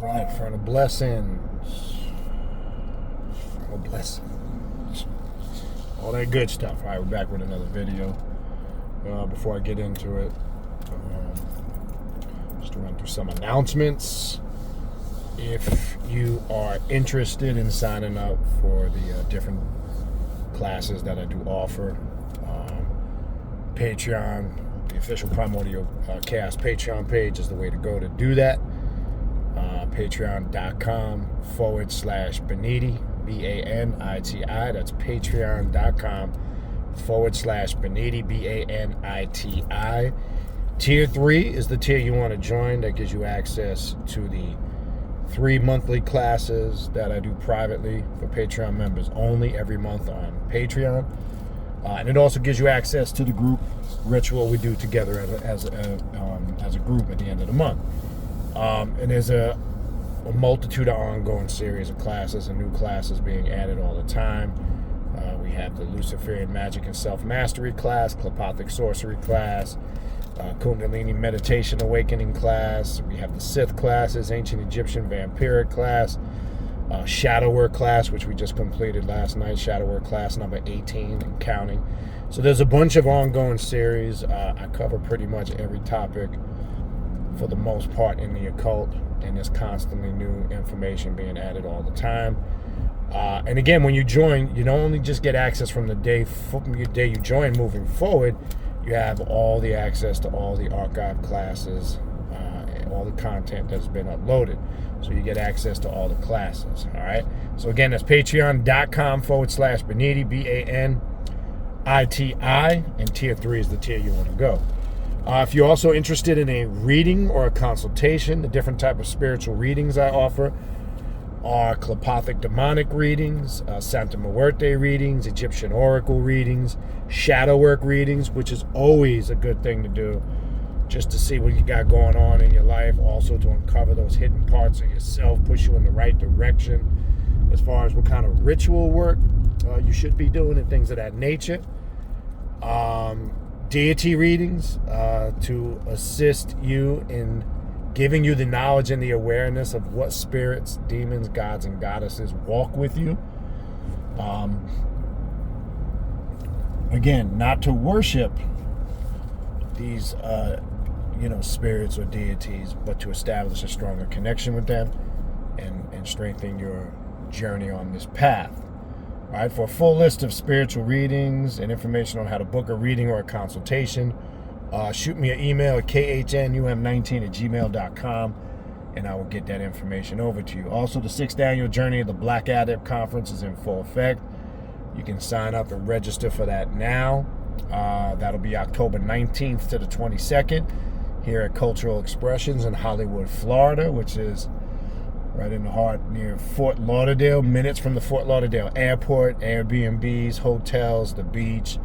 Right, for the blessings. Oh, blessings. All that good stuff. All right, we're back with another video. Before I get into it, just to run through some announcements. If you are interested in signing up for the different classes that I do offer, Patreon, the official Primordial Chaos Patreon page is the way to go to do that. Patreon.com/Baniti, Baniti. That's patreon.com/Baniti, Baniti. Tier 3 is the tier you want to join. That gives you access to the 3 monthly classes that I do privately for Patreon members only every month on Patreon. And it also gives you access to the group ritual we do together as a group at the end of the month. And there's a multitude of ongoing series of classes and new classes being added all the time. We have the Luciferian Magic and Self-Mastery class, Telepathic Sorcery class, Kundalini Meditation Awakening class. We have the Sith classes, Ancient Egyptian Vampiric class, Shadow Work class, which we just completed last night, Shadow Work class number 18 and counting. So there's a bunch of ongoing series. I cover pretty much every topic for the most part in the occult, and there's constantly new information being added all the time. And again, when you join, you don't only just get access from the day you join moving forward. You have all the access to all the archive classes, and all the content that's been uploaded. So you get access to all the classes. All right. So again, that's patreon.com/Baniti, Baniti, and tier 3 is the tier you want to go. If you're also interested in a reading or a consultation, the different type of spiritual readings I offer are Telepathic Demonic readings, Santa Muerte readings, Egyptian Oracle readings, Shadow Work readings, which is always a good thing to do, just to see what you got going on in your life, also to uncover those hidden parts of yourself, push you in the right direction as far as what kind of ritual work you should be doing and things of that nature. Deity readings to assist you in giving you the knowledge and the awareness of what spirits, demons, gods, and goddesses walk with you. Again, not to worship these spirits or deities, but to establish a stronger connection with them and strengthen your journey on this path. All right, for a full list of spiritual readings and information on how to book a reading or a consultation, shoot me an email at khnum19@gmail.com, and I will get that information over to you. Also, the 6th annual Journey of the Black Adept Conference is in full effect. You can sign up and register for that now. That'll be October 19th to the 22nd here at Cultural Expressions in Hollywood, Florida, which is right in the heart near Fort Lauderdale, minutes from the Fort Lauderdale airport, Airbnbs, hotels, the beach.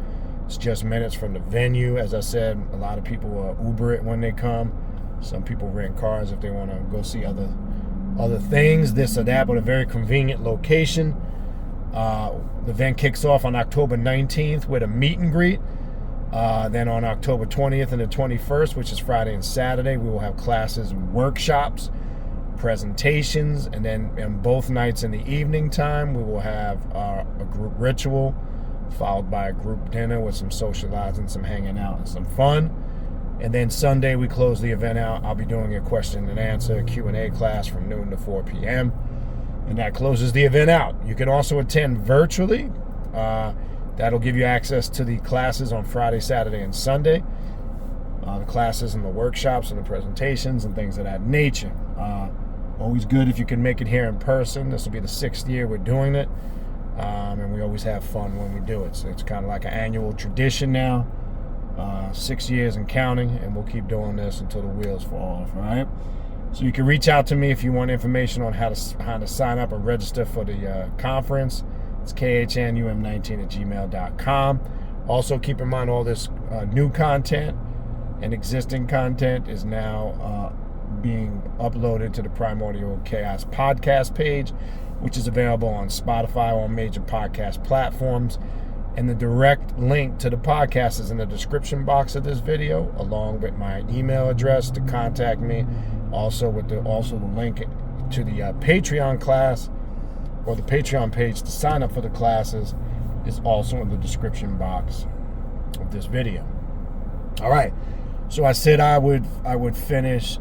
It's just minutes from the venue. As I said, a lot of people Uber it when they come. Some people rent cars if they want to go see other things, this or that, but a very convenient location. The event kicks off on October 19th with a meet and greet. Then on October 20th and the 21st, which is Friday and Saturday, we will have classes and workshops, presentations, and then on both nights in the evening time we will have a group ritual followed by a group dinner with some socializing, some hanging out, and some fun. And then Sunday we close the event out. I'll be doing a question and answer Q&A class from noon to 4 p.m. and that closes the event out. You can also attend virtually. That'll give you access to the classes on Friday, Saturday, and Sunday, the classes and the workshops and the presentations and things of that nature. Always good if you can make it here in person. This will be the 6th year we're doing it, and we always have fun when we do it. So it's kind of like an annual tradition now, 6 years and counting, and we'll keep doing this until the wheels fall off, all right? So you can reach out to me if you want information on how to sign up or register for the conference. It's khnum19@gmail.com. Also, keep in mind all this new content and existing content is now being uploaded to the Primordial Chaos podcast page, which is available on Spotify, on major podcast platforms. And the direct link to the podcast is in the description box of this video, along with my email address to contact me. Also the link to the Patreon class, or the Patreon page to sign up for the classes, is also in the description box of this video. All right. So I said I would finish,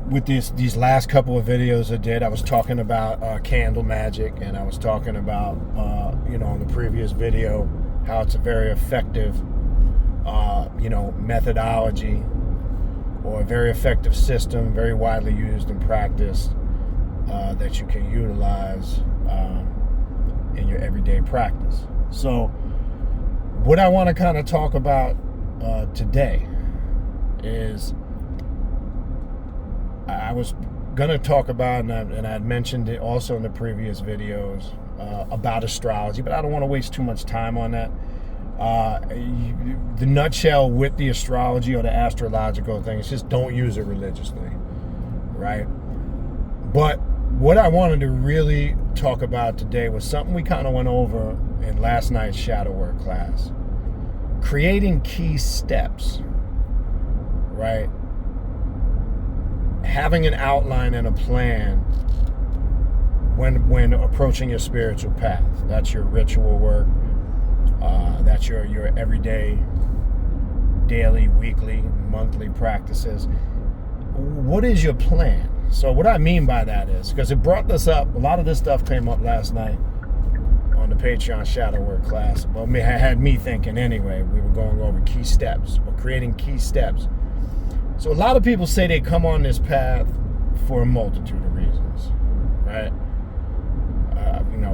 with these last couple of videos I did. I was talking about candle magic, and I was talking about, in the previous video, how it's a very effective, methodology, or a very effective system, very widely used and practiced, that you can utilize in your everyday practice. So what I want to kind of talk about today is, I was going to talk about, and I had mentioned it also in the previous videos, about astrology, but I don't want to waste too much time on that. The nutshell with the astrology or the astrological thing is just don't use it religiously, right? But what I wanted to really talk about today was something we kind of went over in last night's shadow work class. Creating key steps, right? Having an outline and a plan when approaching your spiritual path. That's your ritual work. That's your everyday, daily, weekly, monthly practices. What is your plan? So what I mean by that is, because it brought this up, a lot of this stuff came up last night on the Patreon shadow work class. Well, it had me thinking anyway. We were going over key steps, or creating key steps. So a lot of people say they come on this path for a multitude of reasons, right?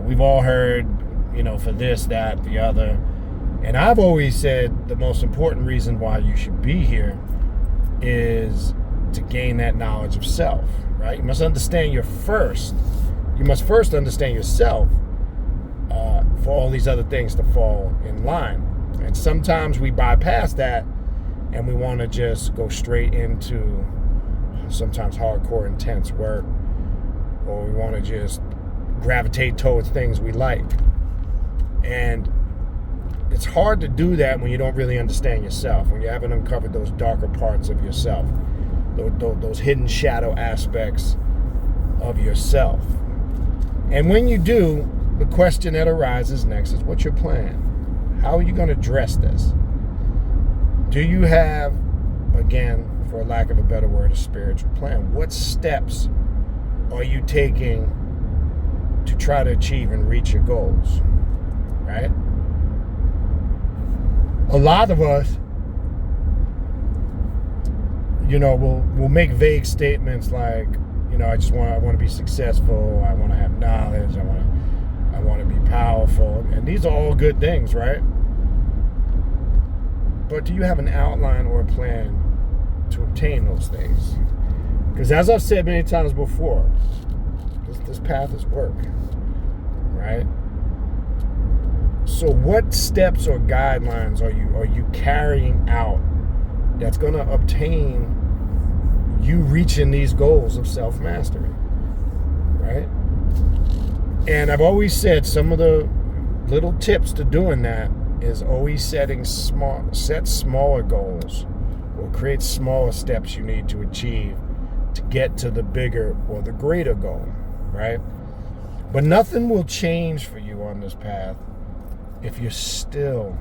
We've all heard, for this, that, the other. And I've always said the most important reason why you should be here is to gain that knowledge of self, right? You must first understand yourself for all these other things to fall in line. And sometimes we bypass that and we want to just go straight into sometimes hardcore, intense work, or we want to just gravitate towards things we like. And it's hard to do that when you don't really understand yourself, when you haven't uncovered those darker parts of yourself, those hidden shadow aspects of yourself. And when you do, the question that arises next is, what's your plan? How are you going to address this? Do you have, again, for lack of a better word, a spiritual plan? What steps are you taking to try to achieve and reach your goals, right? A lot of us, we'll make vague statements like, I want to be successful, I want to have knowledge, I want to be powerful, and these are all good things, right? But do you have an outline or a plan to obtain those things? Because as I've said many times before, this path is work, right? So what steps or guidelines are you carrying out that's going to obtain you reaching these goals of self-mastery, right? And I've always said some of the little tips to doing that is always set smaller goals, or create smaller steps you need to achieve to get to the bigger or the greater goal, right? But nothing will change for you on this path if you're still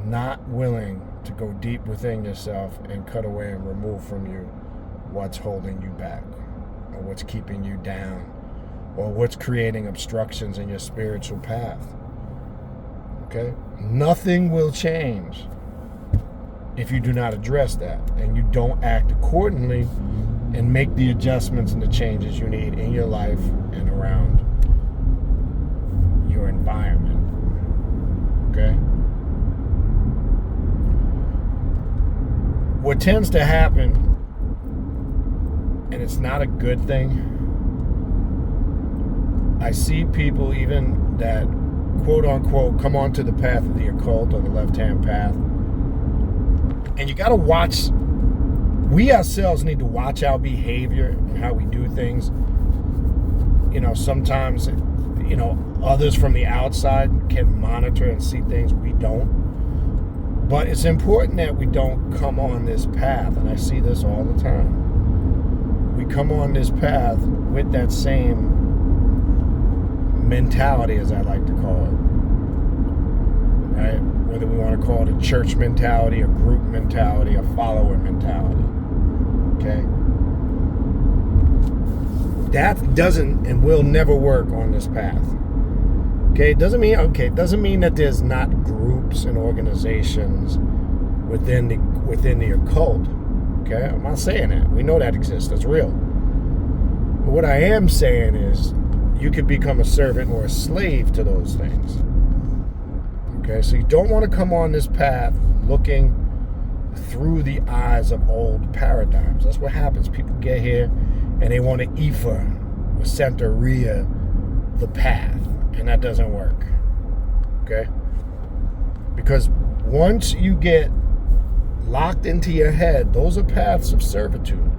not willing to go deep within yourself and cut away and remove from you what's holding you back, or what's keeping you down, or what's creating obstructions in your spiritual path. Okay? Nothing will change if you do not address that and you don't act accordingly and make the adjustments and the changes you need in your life and around your environment. Okay? What tends to happen, and it's not a good thing, I see people even that quote unquote come onto the path of the occult or the left-hand path, and you got to watch. We ourselves need to watch our behavior and how we do things. Sometimes, others from the outside can monitor and see things we don't. But it's important that we don't come on this path, and I see this all the time. we come on this path with that same mentality, as I like to call it, right? Whether we want to call it a church mentality, a group mentality, a follower mentality, okay? That doesn't and will never work on this path. Okay, it doesn't mean that there's not groups and organizations within the occult. Okay, I'm not saying that. We know that exists. That's real. But what I am saying is you could become a servant or a slave to those things. Okay, so you don't want to come on this path looking through the eyes of old paradigms. That's what happens. People get here and they want to Ifa or Santeria the path, and that doesn't work. Okay? Because once you get locked into your head, those are paths of servitude.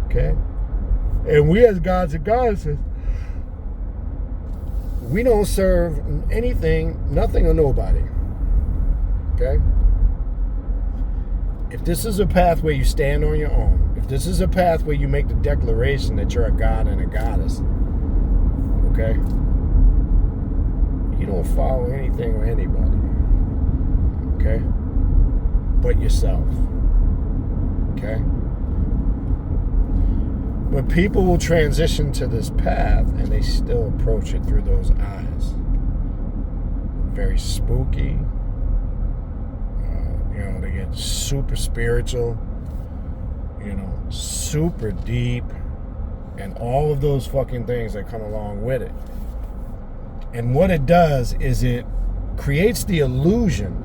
Okay? And we as gods and goddesses, we don't serve anything, nothing, or nobody. Okay? If this is a path where you stand on your own, if this is a path where you make the declaration that you're a god and a goddess, okay, you don't follow anything or anybody, okay, but yourself, okay? But people will transition to this path and they still approach it through those eyes. Very spooky. They get super spiritual, super deep, and all of those fucking things that come along with it. And what it does is it creates the illusion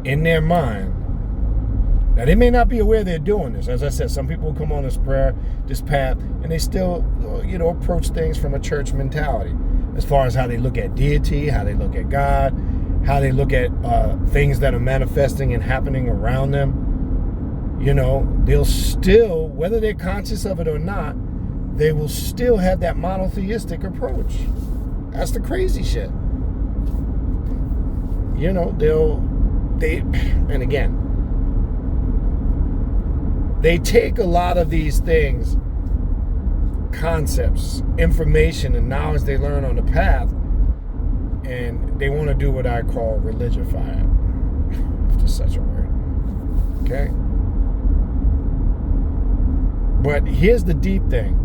in their mind. Now, they may not be aware they're doing this. As I said, some people come on this path, and they still, approach things from a church mentality, as far as how they look at deity, how they look at God, how they look at things that are manifesting and happening around them. They'll still, whether they're conscious of it or not, they will still have that monotheistic approach. That's the crazy shit. They take a lot of these things, concepts, information, and knowledge they learn on the path, and they want to do what I call religify it, if there's such a word. Okay? But here's the deep thing.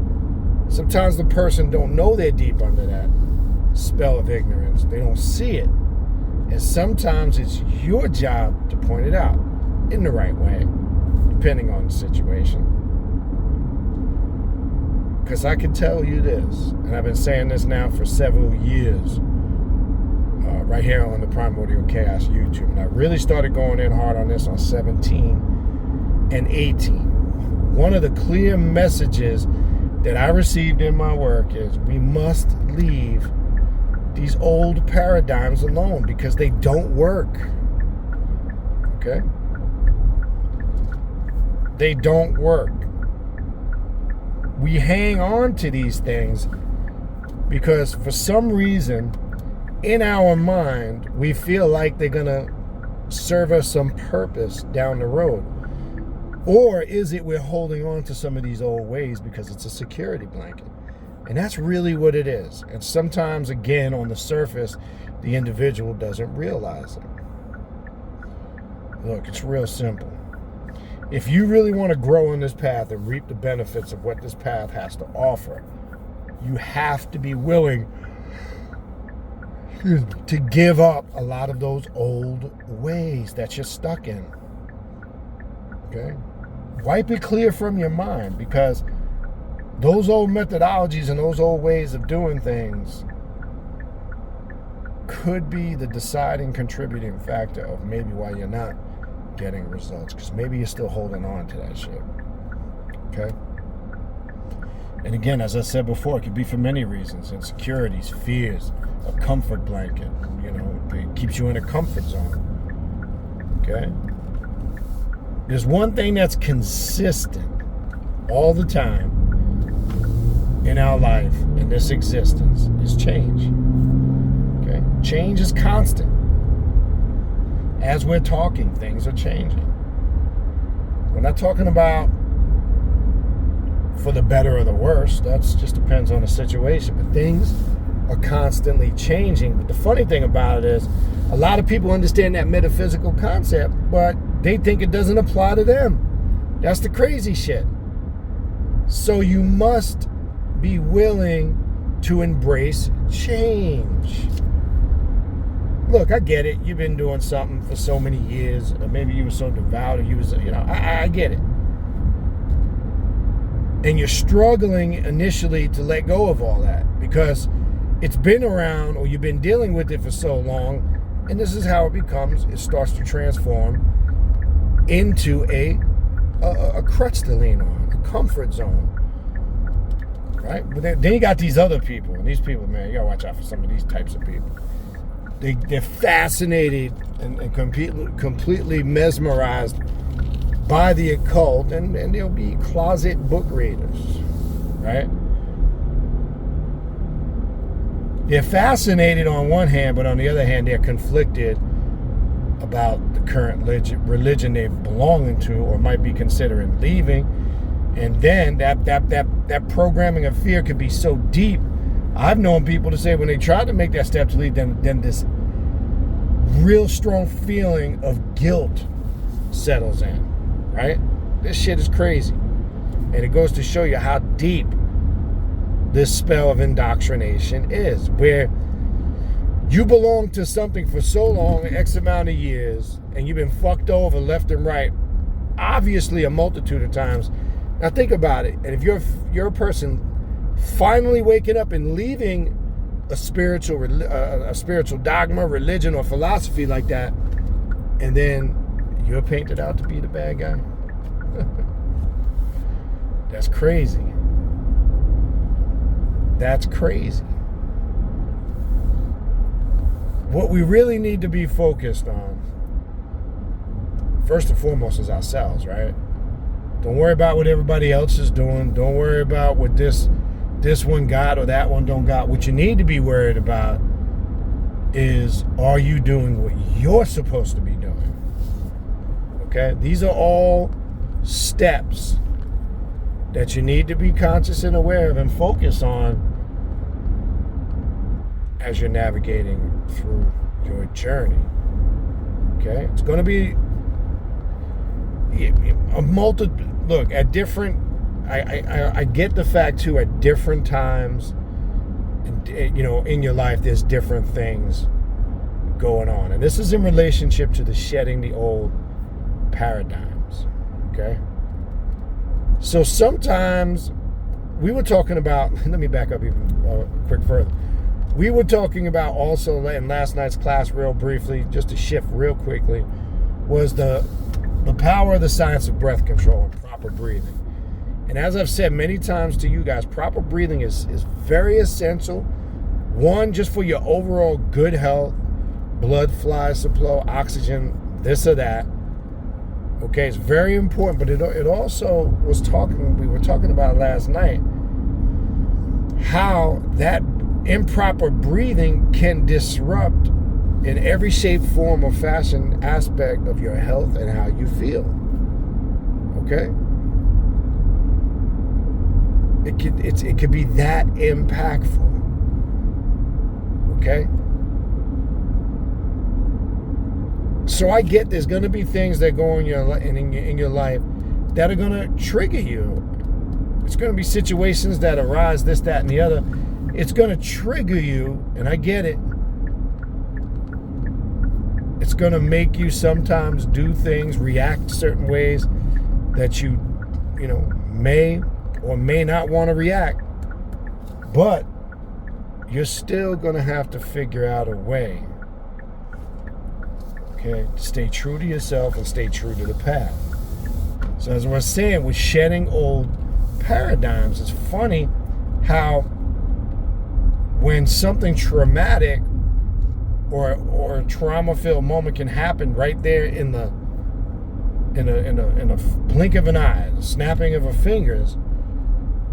Sometimes the person don't know they're deep under that spell of ignorance. They don't see it. And sometimes it's your job to point it out in the right way, depending on the situation. Because I can tell you this, and I've been saying this now for several years, right here on the Primordial Chaos YouTube. And I really started going in hard on this on 17 and 18. One of the clear messages that I received in my work is we must leave these old paradigms alone because they don't work. Okay? They don't work. We hang on to these things because for some reason in our mind we feel like they're gonna serve us some purpose down the road. Or is it we're holding on to some of these old ways because it's a security blanket? And that's really what it is. And sometimes, again, on the surface, the individual doesn't realize it. Look, it's real simple. If you really want to grow in this path and reap the benefits of what this path has to offer, you have to be willing to give up a lot of those old ways that you're stuck in. Okay? Wipe it clear from your mind, because those old methodologies and those old ways of doing things could be the deciding, contributing factor of maybe why you're not getting results, because maybe you're still holding on to that shit. Okay? And again, as I said before, it could be for many reasons. Insecurities, fears, a comfort blanket. It keeps you in a comfort zone. Okay? There's one thing that's consistent all the time in our life, in this existence, is change. Okay? Change is constant. As we're talking, things are changing. We're not talking about for the better or the worse. That just depends on the situation. But things are constantly changing. But the funny thing about it is, a lot of people understand that metaphysical concept, but they think it doesn't apply to them. That's the crazy shit. So you must be willing to embrace change. Look, I get it. You've been doing something for so many years, or maybe you were so devout, or you was, I get it. And you're struggling initially to let go of all that because it's been around, or you've been dealing with it for so long, and this is how it starts to transform into a crutch to lean on, a comfort zone, right? But then you got these other people, and these people, man, you gotta watch out for some of these types of people. They're fascinated and completely mesmerized by the occult, and they'll be closet book readers, right? They're fascinated on one hand, but on the other hand, they're conflicted about the current religion they belong to or might be considering leaving. And then that programming of fear could be so deep. I've known people to say when they try to make that step to leave, then this real strong feeling of guilt settles in, right? This shit is crazy. And it goes to show you how deep this spell of indoctrination is, where you belong to something for so long, X amount of years, and you've been fucked over left and right, obviously a multitude of times. Now think about it. And if you're a person finally waking up and leaving a spiritual dogma, religion, or philosophy like that, and then you're painted out to be the bad guy, that's crazy. That's crazy. What we really need to be focused on, first and foremost, is ourselves, right? Don't worry about what everybody else is doing. Don't worry about what this one got or that one don't got. What you need to be worried about is, are you doing what you're supposed to be doing? Okay? These are all steps that you need to be conscious and aware of and focus on as you're navigating through your journey. Okay? It's going to be a look, at different, I get the fact too, at different times, in your life, there's different things going on. And this is in relationship to the shedding the old paradigms. Okay? So sometimes we were talking about, let me back up even quick further. We were talking about also in last night's class, real briefly, just to shift real quickly, was the power of the science of breath control and proper breathing. And as I've said many times to you guys, proper breathing is very essential. One, just for your overall good health, blood flow, supply, oxygen, this or that. Okay, it's very important, but it also we were talking about last night, how that improper breathing can disrupt in every shape, form, or fashion aspect of your health and how you feel. Okay? It could be that impactful. Okay? So I get there's going to be things that go in your life that are going to trigger you. It's going to be situations that arise, this, that, and the other. It's going to trigger you, and I get it. It's going to make you sometimes do things, react certain ways that you may or may not want to react. But you're still going to have to figure out a way, okay, to stay true to yourself and stay true to the path. So as I was saying, with shedding old paradigms, it's funny how when something traumatic or a trauma-filled moment can happen right there in a blink of an eye, the snapping of a fingers.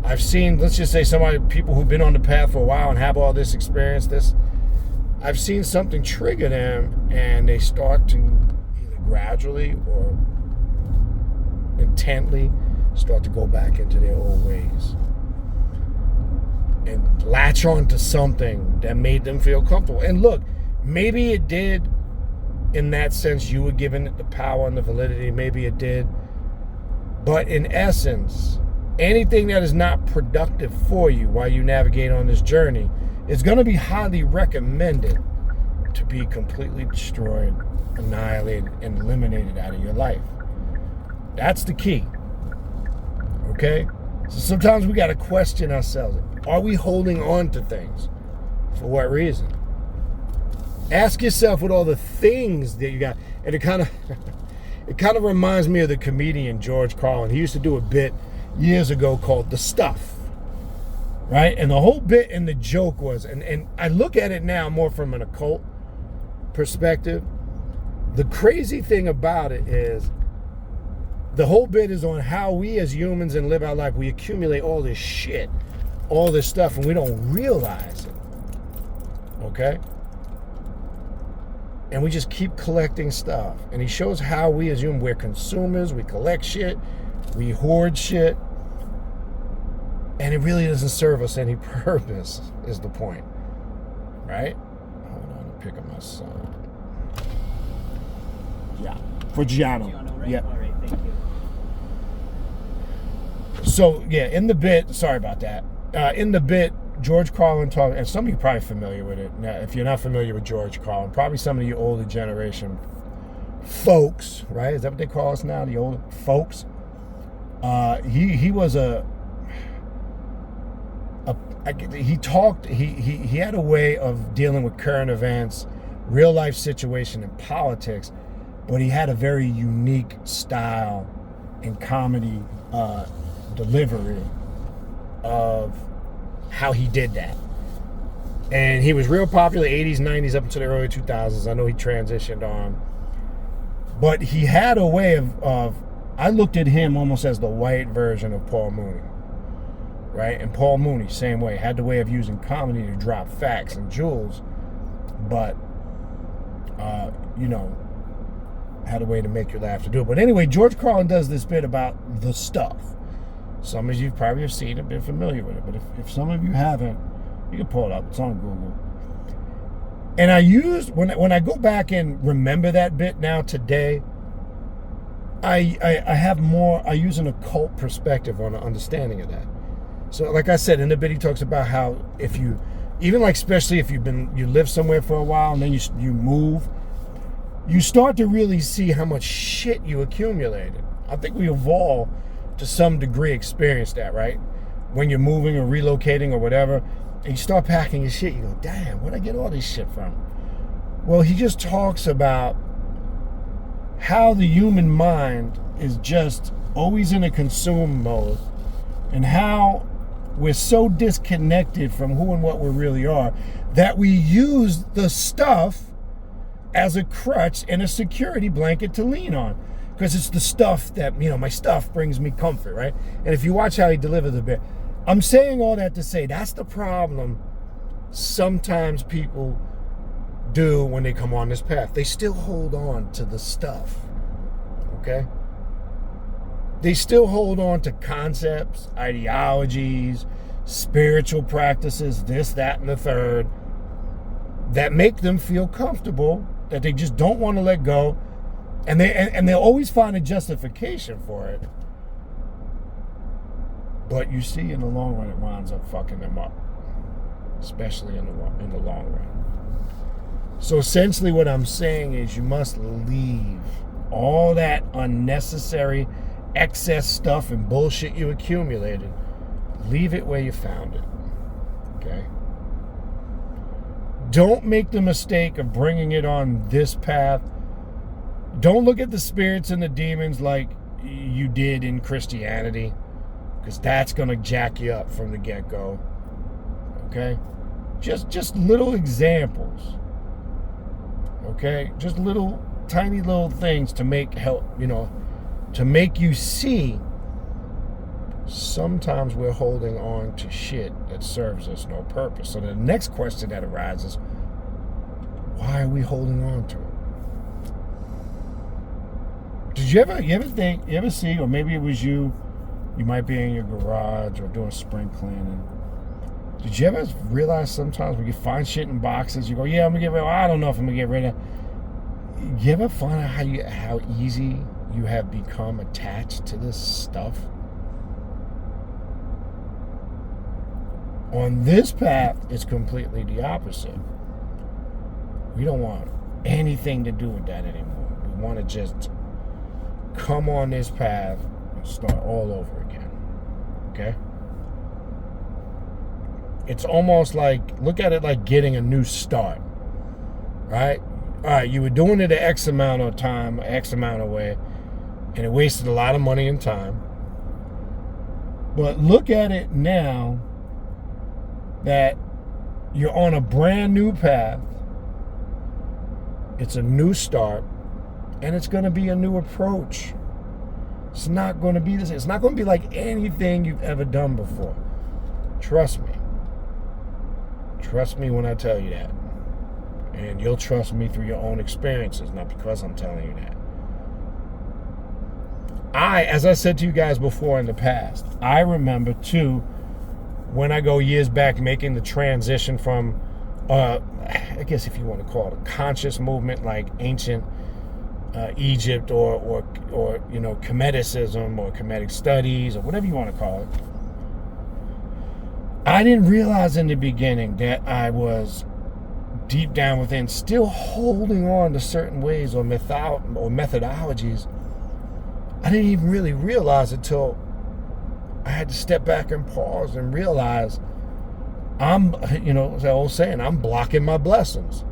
I've seen, let's just say people who've been on the path for a while and have all this experience, I've seen something trigger them and they start to either gradually or intently start to go back into their old ways and latch on to something that made them feel comfortable. And look, maybe it did in that sense. You were given it the power and the validity. Maybe it did. But in essence, anything that is not productive for you while you navigate on this journey is going to be highly recommended to be completely destroyed, annihilated, and eliminated out of your life. That's the key. Okay? So sometimes we got to question ourselves. Are we holding on to things? For what reason? Ask yourself with all the things that you got. And it kind of reminds me of the comedian George Carlin. He used to do a bit years ago called The Stuff. Right? And the whole bit and the joke was, and I look at it now more from an occult perspective. The crazy thing about it is the whole bit is on how we as humans and live our life, we accumulate all this shit, all this stuff, and we don't realize it. Okay? And we just keep collecting stuff. And he shows how we as humans, we're consumers, we collect shit, we hoard shit, and it really doesn't serve us any purpose, is the point. Right? Hold on, I'm picking my son. Yeah. For Giano. Right? Yeah. All right, thank you. So, yeah, in the bit, sorry about that. In the bit, George Carlin talked, and some of you are probably familiar with it. Now, if you're not familiar with George Carlin, probably some of you older generation folks, right? Is that what they call us now, the older folks? He was he had a way of dealing with current events, real life situation, and politics, but he had a very unique style in comedy delivery of how he did that. And he was real popular 80s, 90s, up into the early 2000s. I know he transitioned on. But he had a way of I looked at him almost as the white version of Paul Mooney. Right? And Paul Mooney, same way, had the way of using comedy to drop facts and jewels, but, had a way to make you laugh to do it. But anyway, George Carlin does this bit about The Stuff. Some of you probably have seen it, been familiar with it, but if some of you haven't, you can pull it up. It's on Google. And I used, when I go back and remember that bit now today, I use an occult perspective on the understanding of that. So like I said, in the bit he talks about how if you, even like especially if you live somewhere for a while and then you move, you start to really see how much shit you accumulated. I think we have all to some degree experienced that, right? When you're moving or relocating or whatever, and you start packing your shit, you go, damn, where'd I get all this shit from? Well, he just talks about how the human mind is just always in a consume mode, and how we're so disconnected from who and what we really are that we use the stuff as a crutch and a security blanket to lean on. Because it's the stuff that, my stuff brings me comfort, right? And if you watch how he delivers the bit, I'm saying all that to say that's the problem sometimes people do when they come on this path. They still hold on to the stuff, okay? They still hold on to concepts, ideologies, spiritual practices, this, that, and the third, that make them feel comfortable, that they just don't want to let go, and they'll always find a justification for it. But you see, in the long run, it winds up fucking them up, especially in the long run. So essentially what I'm saying is you must leave all that unnecessary excess stuff and bullshit you accumulated. Leave it where you found it. Okay? Don't make the mistake of bringing it on this path. Don't look at the spirits and the demons like you did in Christianity, because that's going to jack you up from the get-go. Okay? Just little examples. Okay? Just tiny little things to make you see sometimes we're holding on to shit that serves us no purpose. So the next question that arises, why are we holding on to it? Did you ever see, or maybe it was you, You might be in your garage or doing spring cleaning. Did you ever realize sometimes when you find shit in boxes, you go, yeah, I'm gonna get rid of it. I don't know if I'm gonna get rid of it. You ever find out how easy you have become attached to this stuff? On this path, it's completely the opposite. We don't want anything to do with that anymore. We want to just come on this path and start all over again. Okay? It's almost like, look at it like getting a new start. Right? All right, you were doing it an X amount of time, X amount of way, and it wasted a lot of money and time. But look at it now that you're on a brand new path. It's a new start, and it's going to be a new approach. It's not going to be this. It's not going to be like anything you've ever done before. Trust me. Trust me when I tell you that. And you'll trust me through your own experiences, not because I'm telling you that. As I said to you guys before in the past, I remember too, when I go years back making the transition from, I guess if you want to call it a conscious movement like ancient Egypt or you know, Kemeticism or Kemetic studies or whatever you want to call it. I didn't realize in the beginning that I was deep down within still holding on to certain ways or methodologies. I didn't even really realize it till I had to step back and pause and realize I'm, you know, the old saying, I'm blocking my blessings.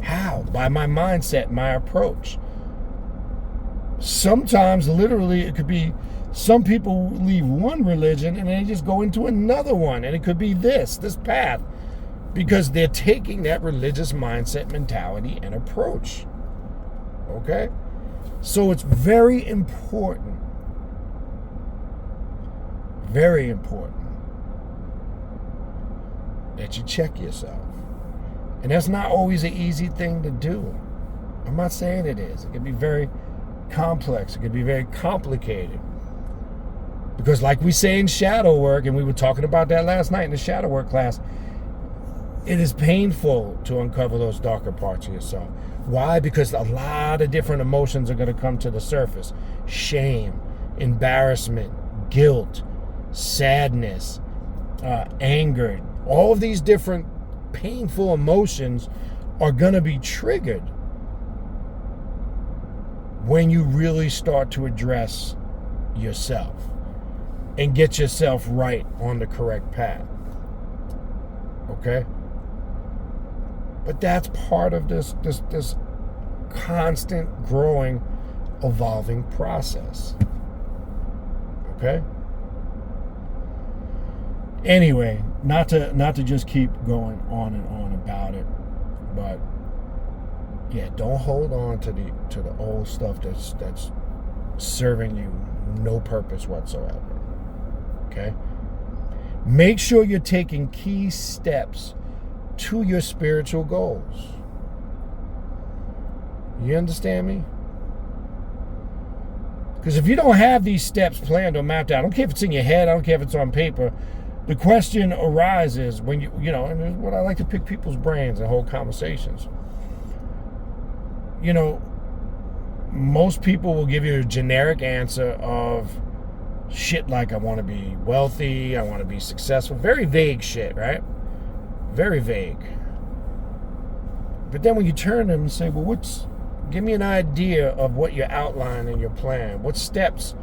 How? By my mindset, my approach. Sometimes, literally, it could be some people leave one religion and they just go into another one. And it could be this path. Because they're taking that religious mindset, mentality, and approach. Okay? So it's very important. Very important that you check yourself. And that's not always an easy thing to do. I'm not saying it is. It can be very complex. It can be very complicated. Because like we say in shadow work, and we were talking about that last night in the shadow work class, it is painful to uncover those darker parts of yourself. Why? Because a lot of different emotions are going to come to the surface. Shame, embarrassment, guilt, sadness, anger. All of these different painful emotions are going to be triggered when you really start to address yourself and get yourself right on the correct path. Okay? But that's part of this constant growing, evolving process. Okay? Anyway, not to just keep going on and on about it, but yeah, don't hold on to the old stuff that's serving you no purpose whatsoever. Okay? Make sure you're taking key steps to your spiritual goals. You understand me? Because if you don't have these steps planned or mapped out, I don't care if it's in your head, I don't care if it's on paper, the question arises when you know, and it's what I like to pick people's brains and hold conversations. You know, most people will give you a generic answer of shit like I want to be wealthy, I want to be successful. Very vague shit, right? Very vague. But then when you turn them and say, well, give me an idea of what your outline and your plan. What steps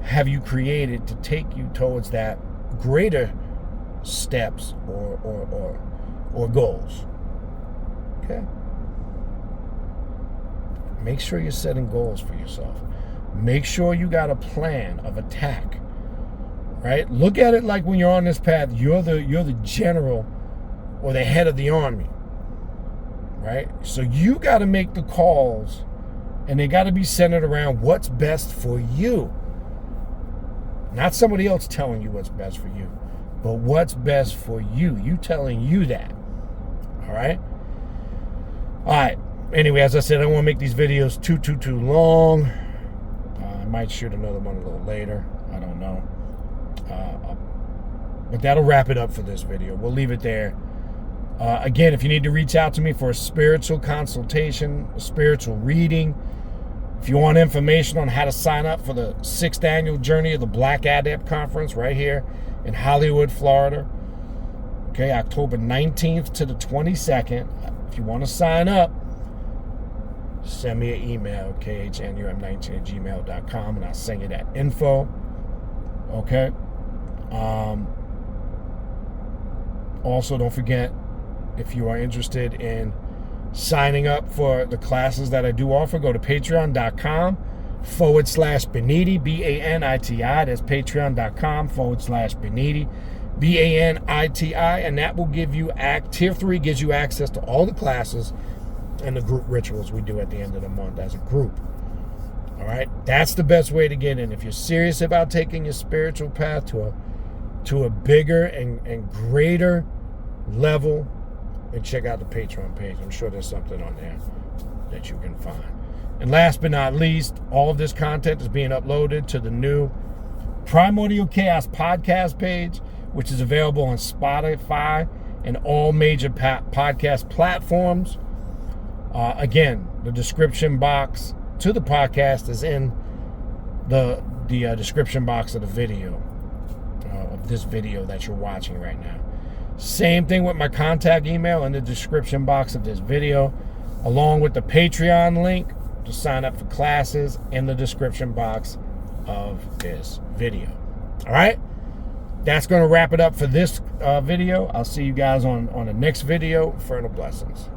have you created to take you towards that greater steps or goals? Okay? Make sure you're setting goals for yourself. Make sure you got a plan of attack. Right? Look at it like when you're on this path, you're the general or the head of the army. Right? So you got to make the calls, and they got to be centered around what's best for you. Not somebody else telling you what's best for you, but what's best for you. You telling you that. All right? All right. Anyway, as I said, I don't want to make these videos too long. I might shoot another one a little later. I don't know. But that'll wrap it up for this video. We'll leave it there. Again, if you need to reach out to me for a spiritual consultation, a spiritual reading, if you want information on how to sign up for the 6th annual Journey of the Black Adept Conference right here in Hollywood, Florida, okay, October 19th to the 22nd. If you want to sign up, send me an email, khnum19@gmail.com, and I'll send you that info, okay? Also, don't forget, if you are interested in signing up for the classes that I do offer, go to patreon.com/Baniti, Baniti. That's patreon.com/Baniti, Baniti. And that will give you, Tier 3 gives you access to all the classes and the group rituals we do at the end of the month as a group. All right? That's the best way to get in. If you're serious about taking your spiritual path to a bigger and greater level, and check out the Patreon page. I'm sure there's something on there that you can find. And last but not least, all of this content is being uploaded to the new Primordial Chaos podcast page, which is available on Spotify and all major podcast platforms. Again, the description box to the podcast is in the description box of the video, of this video that you're watching right now. Same thing with my contact email in the description box of this video, along with the Patreon link to sign up for classes in the description box of this video. All right? That's going to wrap it up for this video. I'll see you guys on the next video. Infernal blessings.